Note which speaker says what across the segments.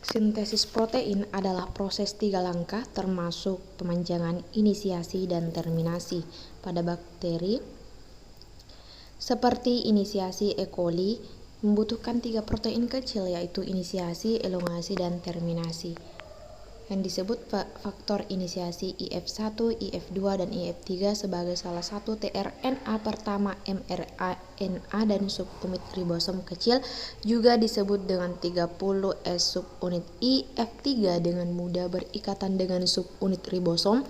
Speaker 1: Sintesis protein adalah proses 3 langkah termasuk pemanjangan, inisiasi, dan terminasi pada bakteri. Seperti inisiasi E. coli membutuhkan 3 protein kecil, yaitu inisiasi, elongasi, dan terminasi, yang disebut faktor inisiasi IF1, IF2, dan IF3 sebagai salah satu tRNA pertama mRNA dan subunit ribosom kecil, juga disebut dengan 30S subunit IF3 dengan mudah berikatan dengan subunit ribosom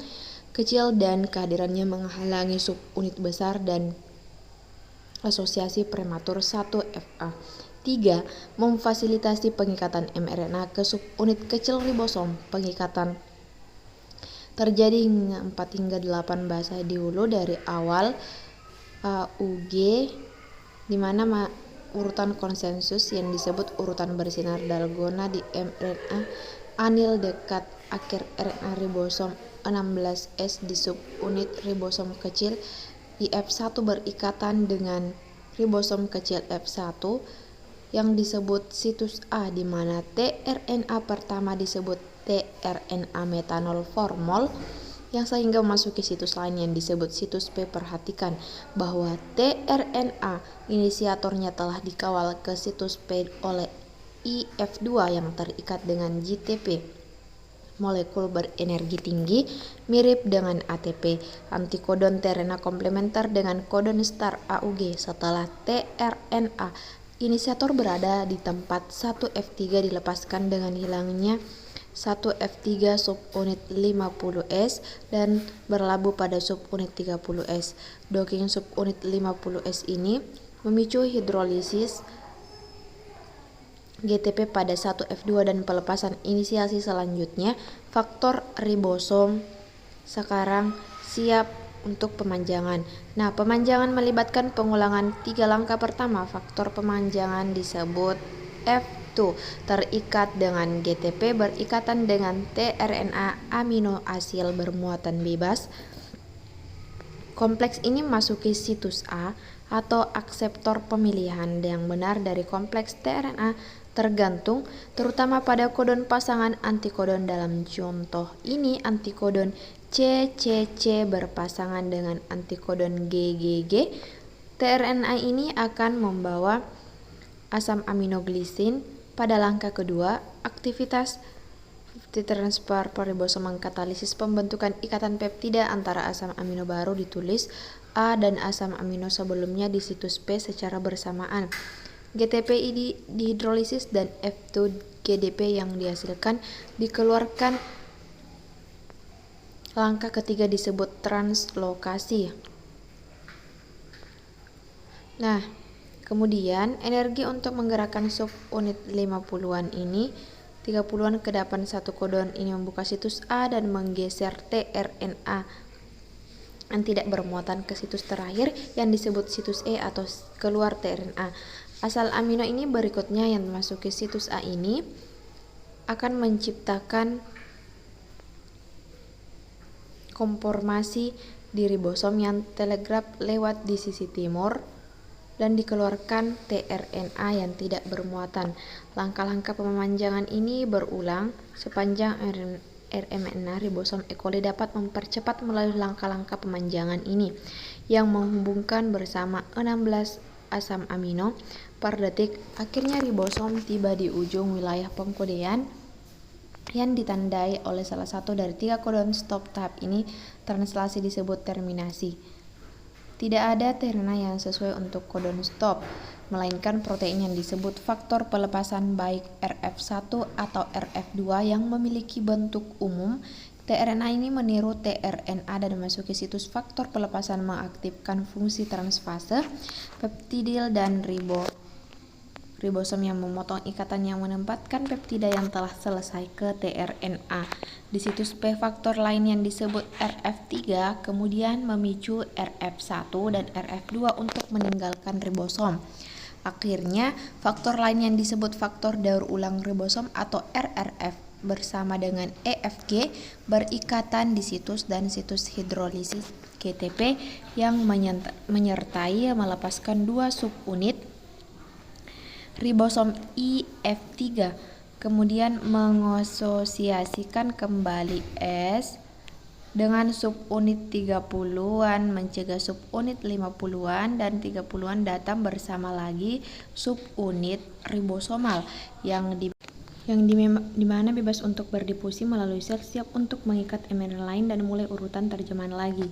Speaker 1: kecil dan kehadirannya menghalangi subunit besar dan asosiasi prematur 1FA. 3. Memfasilitasi pengikatan mRNA ke subunit kecil ribosom. Pengikatan terjadi hingga 4 hingga 8 basa di hulu dari awal AUG, di mana urutan konsensus yang disebut urutan bersinar dalgona di mRNA anil dekat akhir RNA ribosom 16S di subunit ribosom kecil IF1 berikatan dengan ribosom kecil F1 yang disebut situs A, di mana tRNA pertama disebut tRNA metanol formol yang sehingga memasuki situs lain yang disebut situs P. Perhatikan bahwa tRNA inisiatornya telah dikawal ke situs P oleh IF2 yang terikat dengan GTP, molekul berenergi tinggi mirip dengan ATP. Antikodon tRNA komplementer dengan kodon star AUG setelah tRNA inisiator berada di tempat 1F3 dilepaskan dengan hilangnya 1F3 subunit 50S dan berlabuh pada subunit 30S. Docking subunit 50S ini memicu hidrolisis GTP pada 1F2 dan pelepasan inisiasi selanjutnya. Faktor ribosom sekarang siap untuk pemanjangan. Nah, pemanjangan melibatkan pengulangan 3 langkah pertama. Faktor pemanjangan disebut F2 terikat dengan GTP berikatan dengan tRNA amino asil bermuatan bebas. Kompleks ini masuki situs A atau akseptor pemilihan yang benar dari kompleks tRNA tergantung terutama pada kodon pasangan antikodon. Dalam contoh ini antikodon CCC berpasangan dengan antikodon GGG. tRNA ini akan membawa asam aminoglisin pada langkah kedua. Aktivitas transfer ribosom mengkatalisis pembentukan ikatan peptida antara asam amino baru ditulis A dan asam amino sebelumnya di situs P secara bersamaan. GTP dihidrolisis dan F2 GDP yang dihasilkan dikeluarkan. Langkah ketiga disebut translokasi. Nah, kemudian energi untuk menggerakkan subunit 50-an ini 30-an ke depan satu kodon ini membuka situs A dan menggeser tRNA yang tidak bermuatan ke situs terakhir yang disebut situs E atau keluar tRNA. Asal amino ini berikutnya yang memasuki situs A ini akan menciptakan konformasi di ribosom yang telegraf lewat di sisi timur dan dikeluarkan tRNA yang tidak bermuatan. Langkah-langkah pemanjangan ini berulang sepanjang rMNA ribosom E. coli dapat mempercepat melalui langkah-langkah pemanjangan ini yang menghubungkan bersama 16 asam amino per detik. Akhirnya ribosom tiba di ujung wilayah pengkodean yang ditandai oleh salah satu dari 3 kodon stop. Tahap ini translasi disebut terminasi. Tidak ada tRNA yang sesuai untuk kodon stop, melainkan protein yang disebut faktor pelepasan baik RF1 atau RF2 yang memiliki bentuk umum. tRNA ini meniru tRNA dan memasuki situs faktor pelepasan mengaktifkan fungsi transfase peptidil dan ribosom yang memotong ikatan yang menempatkan peptida yang telah selesai ke tRNA. Di situs P, faktor lain yang disebut RF3 kemudian memicu RF1 dan RF2 untuk meninggalkan ribosom. Akhirnya, faktor lain yang disebut faktor daur ulang ribosom atau RRF bersama dengan EFG berikatan di situs dan situs hidrolisis GTP yang menyertai melepaskan 2 subunit ribosom IF3. kemudian mengasosiasikan kembali S dengan subunit 30-an, mencegah subunit 50-an dan 30-an datang bersama lagi subunit ribosomal yang dimana bebas untuk berdifusi melalui sel siap untuk mengikat mRNA lain dan mulai urutan terjemahan lagi.